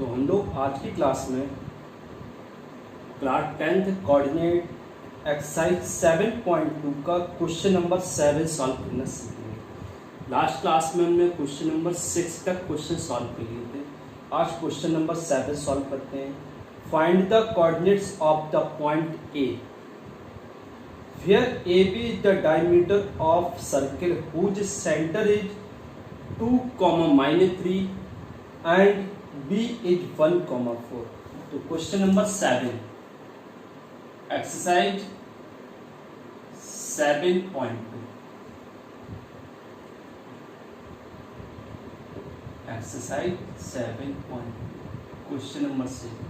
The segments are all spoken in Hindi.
हम लोग आज की क्लास में क्लास 10th कोऑर्डिनेट एक्सरसाइज 7.2 का क्वेश्चन नंबर 7 सॉल्व करना सीखेंगे। लास्ट क्लास में हमने क्वेश्चन नंबर 6 तक क्वेश्चन सॉल्व कर लिए थे। आज क्वेश्चन नंबर 7 सॉल्व करते हैं। Find the coordinates of the point A where AB is the diameter of circle whose center is 2, -3 and B is 1, 4। तो question number 7 exercise 7.2 exercise 7.2 question number 7।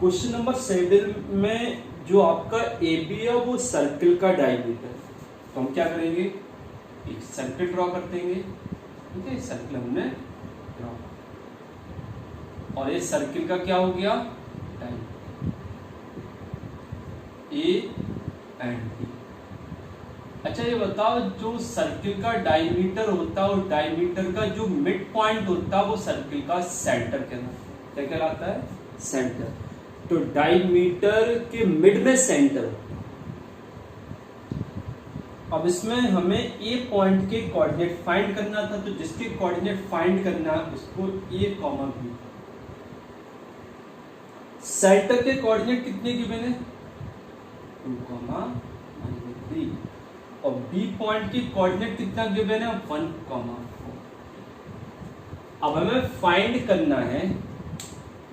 Question number 7 में जो आपका ए बी है वो सर्कल का डायमीटर, तो हम क्या करेंगे, एक सर्कल ड्रॉ कर देंगे। ठीक है, सर्कल हमने ड्रॉ, और ये सर्कल का क्या हो गया, डायमीटर ए एंड बी। अच्छा ये बताओ, जो सर्कल का डायमीटर होता है और डायमीटर का जो मिड पॉइंट होता है वो सर्कल का सेंटर कहलाता है। क्या कहलाता है, सेंटर। तो डायमीटर के मिड में सेंटर। अब इसमें हमें ए पॉइंट के कोऑर्डिनेट फाइंड करना था, तो जिसके कोऑर्डिनेट फाइंड करना है उसको ए कॉमा बी। सेंटर के कोऑर्डिनेट कितने गिवन है, 2, -3, और बी पॉइंट की कोऑर्डिनेट कितना गिवन है, 1, 4। अब हमें फाइंड करना है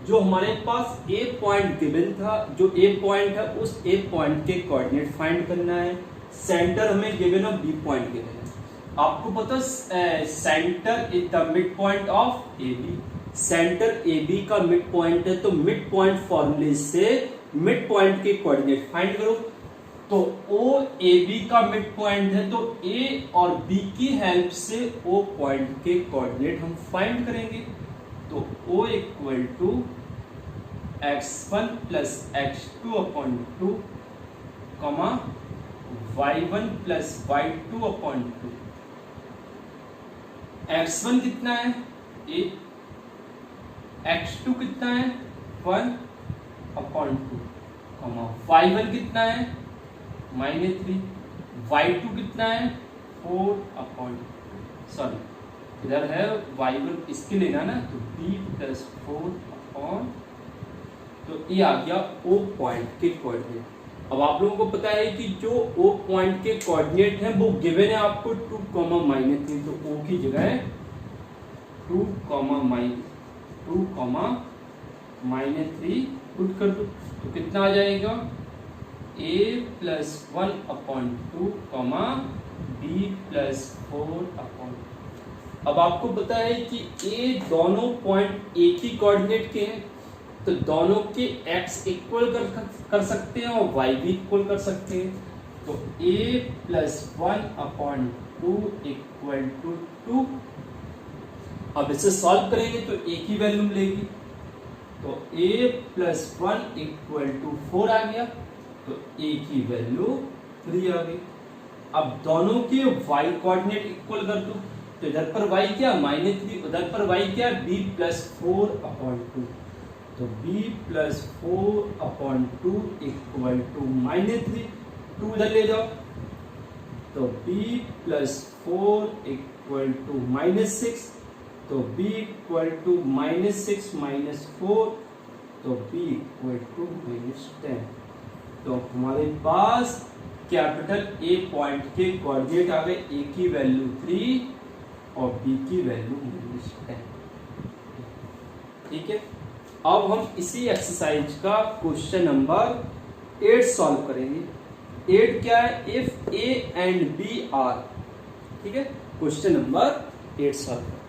जो हमारे पास ए पॉइंट गिवन था, जो ए पॉइंट है उस ए पॉइंट के कोऑर्डिनेट फाइंड करना है। सेंटर हमें गिवन है, बी पॉइंट गिवन है। आपको पता है centre is the mid point of A B. Centre A B का मिड पॉइंट है, तो मिड पॉइंट फॉर्मूले से मिड पॉइंट के कोऑर्डिनेट फाइंड करो। तो ओ ए बी का मिड पॉइंट है, तो ए और बी की हेल्प से ओ पॉइंट के कोऑर्डिनेट हम फाइंड करेंगे। तो O equal to x1 plus x2 upon 2, y1 plus y2 upon 2। x1 कितना है, a, x2 कितना है, 1 अपॉन 2, y1 कितना है, -3, y2 कितना है, 4 अपॉन 2। सॉरी, इधर है y1, इसके लेना ना, तो b प्लस 4 अपॉन, तो ये आ गया O पॉइंट के कोऑर्डिनेट। अब आप लोगों को पता है कि जो O पॉइंट के कोऑर्डिनेट हैं वो गिवन है आपको 2, -3, तो O की जगह 2, -3 पुट कर दो, तो कितना आ जाएगा, a plus 1 upon 2, b plus 4 upon. अब आपको पता है कि ए दोनों पॉइंट ए की कोऑर्डिनेट के हैं, तो दोनों के x इक्वल कर सकते हैं और y भी इक्वल कर सकते हैं। तो a plus 1 upon 2 equal to 2। अब इसे सॉल्व करेंगे तो a की वैल्यू मिलेगी, तो a प्लस 1 इक्वल टू 4 आ गया, तो a की वैल्यू 3 आ गई। अब दोनों के y कोऑर्डिनेट इक्वल कर दो, तो इधर पर y क्या, -3, उधर पर y क्या, b प्लस 4 अपॉन 2, तो b plus 4 upon 2 equal to -3, 2 इधर ले जाओ, तो b प्लस 4 इक्वल टू -6, तो b इक्वल टू -6 माइनस 4, तो b इक्वल टू -10। तो हमारे पास कैपिटल ए पॉइंट के कोऑर्डिनेट आ गए, a की वैल्यू 3 और b की वैल्यू -10। ठीक है, अब हम इसी एक्सरसाइज का क्वेश्चन नंबर 8 सॉल्व करेंगे। 8 क्या है, if a and b are. ठीक है, क्वेश्चन नंबर 8 सॉल्व करते हैं।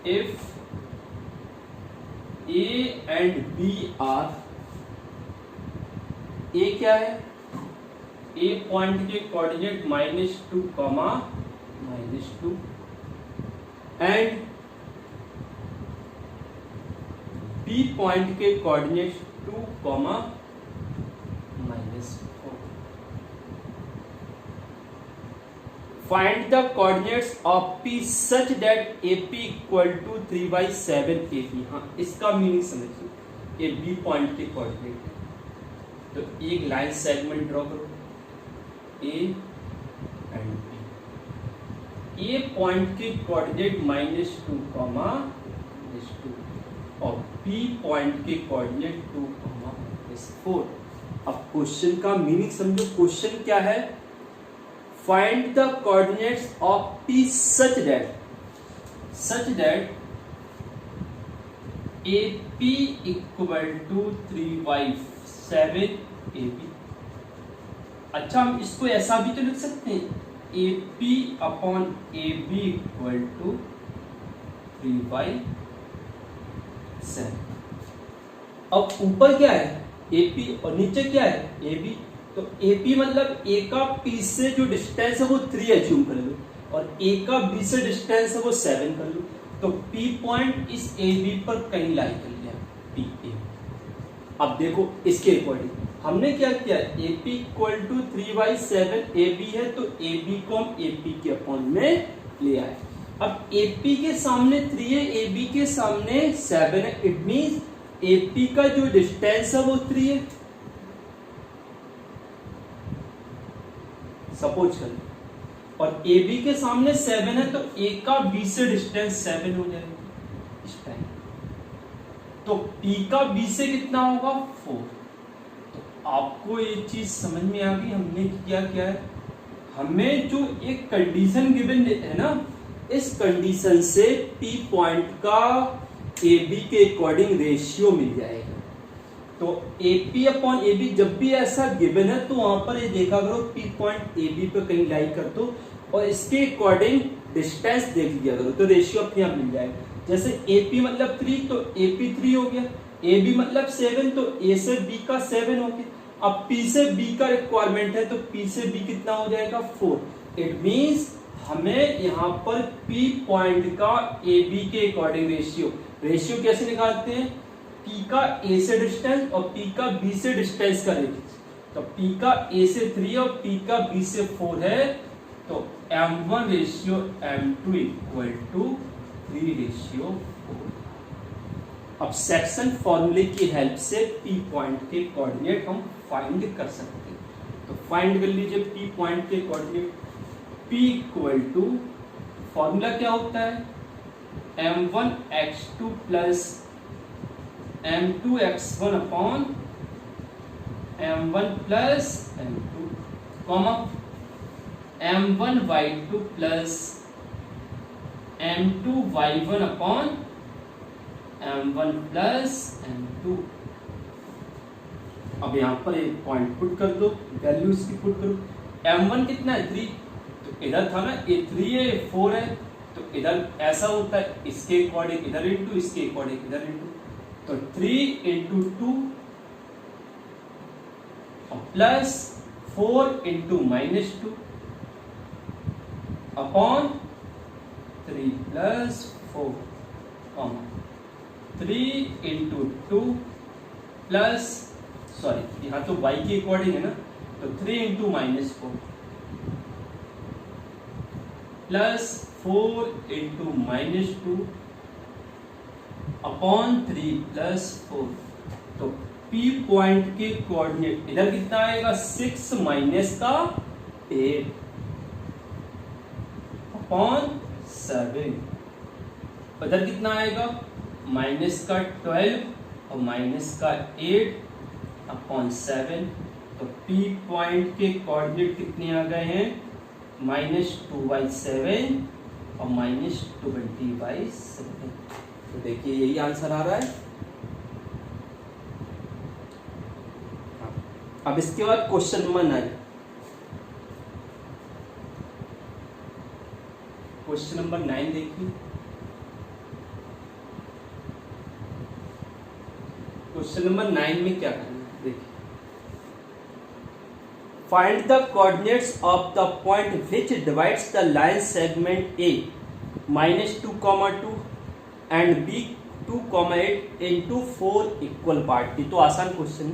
If A and B are, A क्या है, A पॉइंट के कोऑर्डिनेट -2, -2 एंड बी पॉइंट के coordinate 2, -4. Find the coordinates of P such that AP equal to 3/7 AB. हाँ, इसका मीनिंग समझिए। ये B पॉइंट के कोऑर्डिनेट है, तो एक लाइन सेगमेंट ड्रॉ करो A and B। A point के कोऑर्डिनेट -2, -2 और B पॉइंट के कोऑर्डिनेट 2, -4। अब क्वेश्चन का मीनिंग समझो। क्वेश्चन क्या है? Find the coordinates of P such that AP equal to 3/7 AB। अच्छा, हम इसको ऐसा भी तो लिख सकते हैं, AP upon AB equal to 3/7। अब ऊपर क्या है? AP और नीचे क्या है? AB। तो AP मतलब A का P से जो डिस्टेंस है वो 3 एज्यूम कर लो, और A का B से डिस्टेंस है वो 7 कर लो। तो P पॉइंट इस AB पर कहीं लाई कर लिया, PA। अब देखो इसके अकॉर्डिंग हमने क्या किया, AP इक्वल टू 3/7 AB है, तो AB को हम AP के अपॉन में ले आए। अब AP के सामने 3 है, AB के सामने 7 है, इट मींस AP का जो डिस्टेंस है वो 3 है। सपोज कर, और AB के सामने 7 है, तो A का B से डिस्टेंस 7 हो जाएगा इस टाइम। तो P का B से कितना होगा? 4। तो आपको ये चीज समझ में आ गई हमने किया क्या है? हमें जो एक कंडीशन गिवन है ना, इस कंडीशन से P पॉइंट का AB के अकॉर्डिंग रेशियो मिल जाएगा। तो AP अपॉन AB जब भी ऐसा गिवन है तो वहां पर ये देखा करो P पॉइंट AB पे कहीं लाई कर दो, और इसके अकॉर्डिंग डिस्टेंस देख लिया करो, तो रेशियो अपने आप मिल जाएगा। जैसे AP मतलब 3, तो AP 3 हो गया, AB मतलब 7, तो A से B का 7 हो गया। अब P से B का रिक्वायरमेंट है, तो P से B कितना हो जाएगा? 4। इट मींस हमें यहाँ पर P पॉइंट का AB के अकॉर्डिंग रेशियो कैसे निकालते हैं? P का A से डिस्टेंस और P का B से डिस्टेंस का रेशियो। तो P का A से 3 और P का B से 4 है, तो M1 ratio M2 equal to 3/4। अब सेक्शन फॉर्मूले की हेल्प से P पॉइंट के कोऑर्डिनेट हम फाइंड कर सकते हैं। तो फाइंड कर लीजिए P पॉइंट के coordinate. P equal to, formula क्या होता है? M1x2 plus M2x1 upon M1 plus M2, M1y2 plus M2y1 upon M1 plus M2। अब यहां पर एक पॉइंट पुट कर दो, वैल्यू इसकी पुट करो। M1 कितना है? 3, तो इधर था ना, ये 3 है, 4 है, तो इधर ऐसा होता है, इसके अकॉर्डिंग इधर इंटू, इसके अकॉर्डिंग इधर इंटू। तो 3 into 2 plus 4 into -2 upon 3 plus 4, 3 into 2 plus, sorry यहाँ तो y के अकॉर्डिंग है ना, तो 3 into -4 plus 4 into -2 upon 3 plus 4। तो P पॉइंट के कोऑर्डिनेट इधर कितना आएगा? 6 माइनस का 8 अपॉन 7। इधर कितना आएगा? माइनस का 12 और माइनस का 8 अपॉन 7। तो P पॉइंट के कोऑर्डिनेट कितने आ गए हैं? -2/7 और -20/7। तो देखिए यही आंसर आ रहा है। अब इसके बाद क्वेश्चन नंबर 9। क्वेश्चन नंबर 9 देखिए। क्वेश्चन नंबर 9 में क्या करना है देखिए। Find the coordinates of the point which divides the line segment A -2, 2 and B 2,8 into 4 equal part की। तो आसान क्वेश्चन है।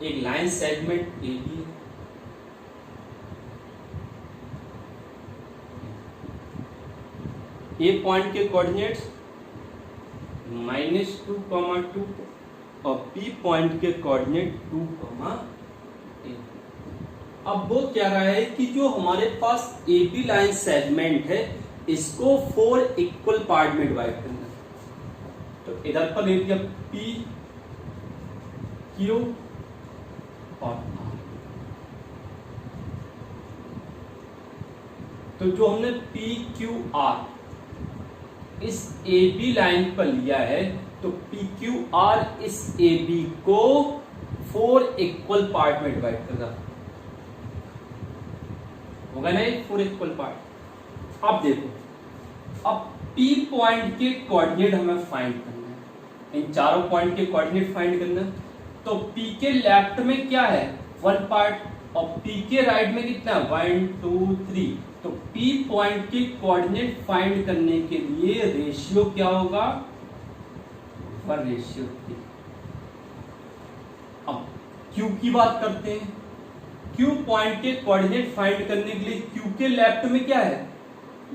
एक लाइन सेगमेंट ए बी है, ए पॉइंट के कोऑर्डिनेट्स -2,2 और बी पॉइंट के कोऑर्डिनेट 2,8। अब वो कह रहा है कि जो हमारे पास ए बी लाइन सेगमेंट है इसको 4 इक्वल पार्ट में डिवाइड करना। तो इधर पर ले लिया पी क्यू और आर। तो जो हमने पी क्यू आर इस ए बी लाइन पर लिया है, तो पी क्यू आर इस ए बी को 4 इक्वल पार्ट में डिवाइड करना होगा ना, 4 इक्वल पार्ट। अब देखो, अब पी पॉइंट के कोऑर्डिनेट हमें फाइंड करना है, इन चारों पॉइंट के कोऑर्डिनेट फाइंड करना है। तो पी के लेफ्ट में क्या है 1 पार्ट और पी के राइट में कितना 1 2 3। तो पी पॉइंट के कोऑर्डिनेट फाइंड करने के लिए रेशियो क्या होगा 1:3। अब क्यू की बात करते हैं। क्यू पॉइंट के कोऑर्डिनेट फाइंड करने के लिए क्यू के लेफ्ट में क्या है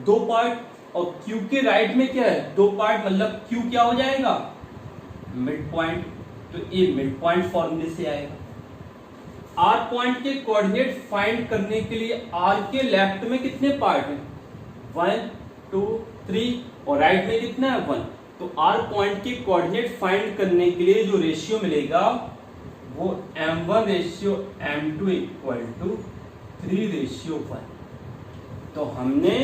2 पार्ट और क्यू के राइट में क्या है 2 पार्ट, मतलब क्यू क्या हो जाएगा मिड पॉइंट। तो ये मिड पॉइंट फॉर्मूले से आएगा। आर पॉइंट के कोऑर्डिनेट फाइंड करने के लिए आर के लेफ्ट में कितने पार्ट हैं 1 2 3 और राइट में कितना है 1। तो आर पॉइंट के कोऑर्डिनेट फाइंड करने के लिए जो रेशियो मिलेगा वो m1:m2 इक्वल टू 3:1। तो हमने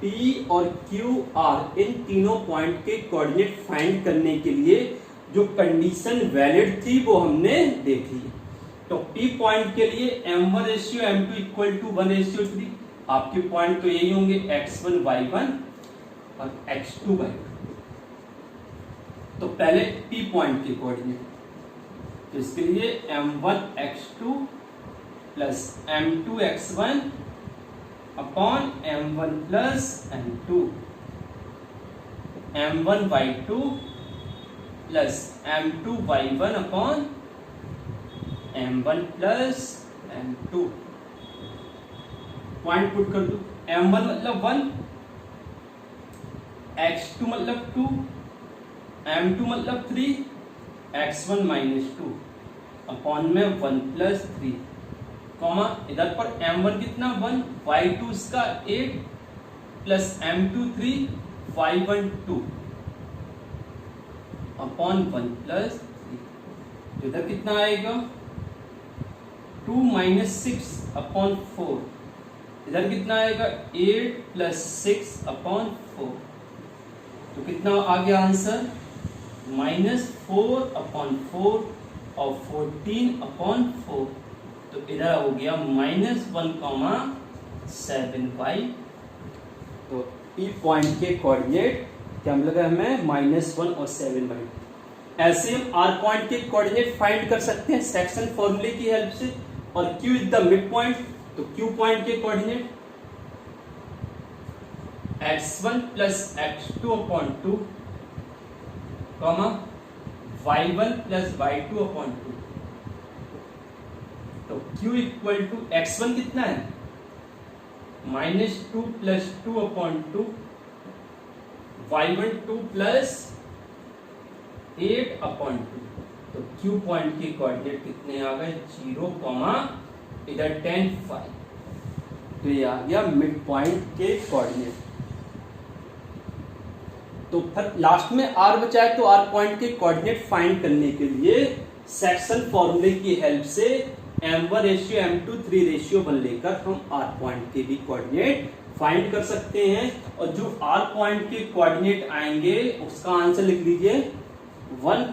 P और Q R इन तीनों पॉइंट के कोऑर्डिनेट फाइंड करने के लिए जो कंडीशन वैलिड थी वो हमने देख ली। तो P पॉइंट के लिए m1:m2 इक्वल टू 1:3। आपके पॉइंट तो यही होंगे x1 y1 और x2 y2। तो पहले P पॉइंट के कोऑर्डिनेट, तो इसके लिए m1 x2 plus m2 x1 upon m1 plus m2, m1 y2 plus m2 y1 upon m1 plus m2। Point put कर दो, m1 मतलब 1, x2 मतलब 2, m2 मतलब 3, x1 -2 अपॉन में 1 प्लस 3, कॉमा इधर पर m1 कितना 1, y2 इसका 8 plus m2 3, y1 2 upon 1 plus 3। इधर कितना आएगा 2 - 6 अपॉन 4। इधर कितना आएगा 8 प्लस 6 अपॉन 4। तो कितना आ गया आंसर -4 अपॉन 4 और 14 अपॉन 4। तो इधर हो गया -1,7y। तो P पॉइंट के कोऑर्डिनेट क्या मिलेगा हमें -1 और 7y। ऐसे हम R पॉइंट के कोऑर्डिनेट फाइंड कर सकते हैं सेक्शन फॉर्मूले की हेल्प से। और Q is the mid point, तो Q पॉइंट के coordinate x1 plus x2 upon 2 comma y1 plus y2 upon 2। तो Q इक्वल टू x1 कितना है -2 plus 2 upon 2, y1 2 plus 8 upon 2। तो Q पॉइंट के कोऑर्डिनेट कितने आ गए 0, इधर 10 5। तो ये आ गया मिड पॉइंट के कोऑर्डिनेट। तो फिर लास्ट में R बचा है, तो R पॉइंट के कोऑर्डिनेट फाइंड करने के लिए सेक्शन फॉर्मूले की हेल्प से m1:m2 3:1 लेकर हम R पॉइंट के भी कोऑर्डिनेट फाइंड कर सकते हैं। और जो R पॉइंट के कोऑर्डिनेट आएंगे उसका आंसर लिख लीजिए 1,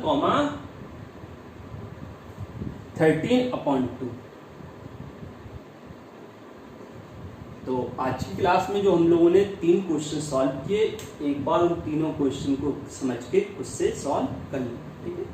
13 अपॉन 2। तो आज की क्लास में जो हम लोगों ने 3 क्वेश्चन सॉल्व किए, एक बार उन तीनों क्वेश्चन को समझ के उससे सॉल्व कर लें, ठीक है।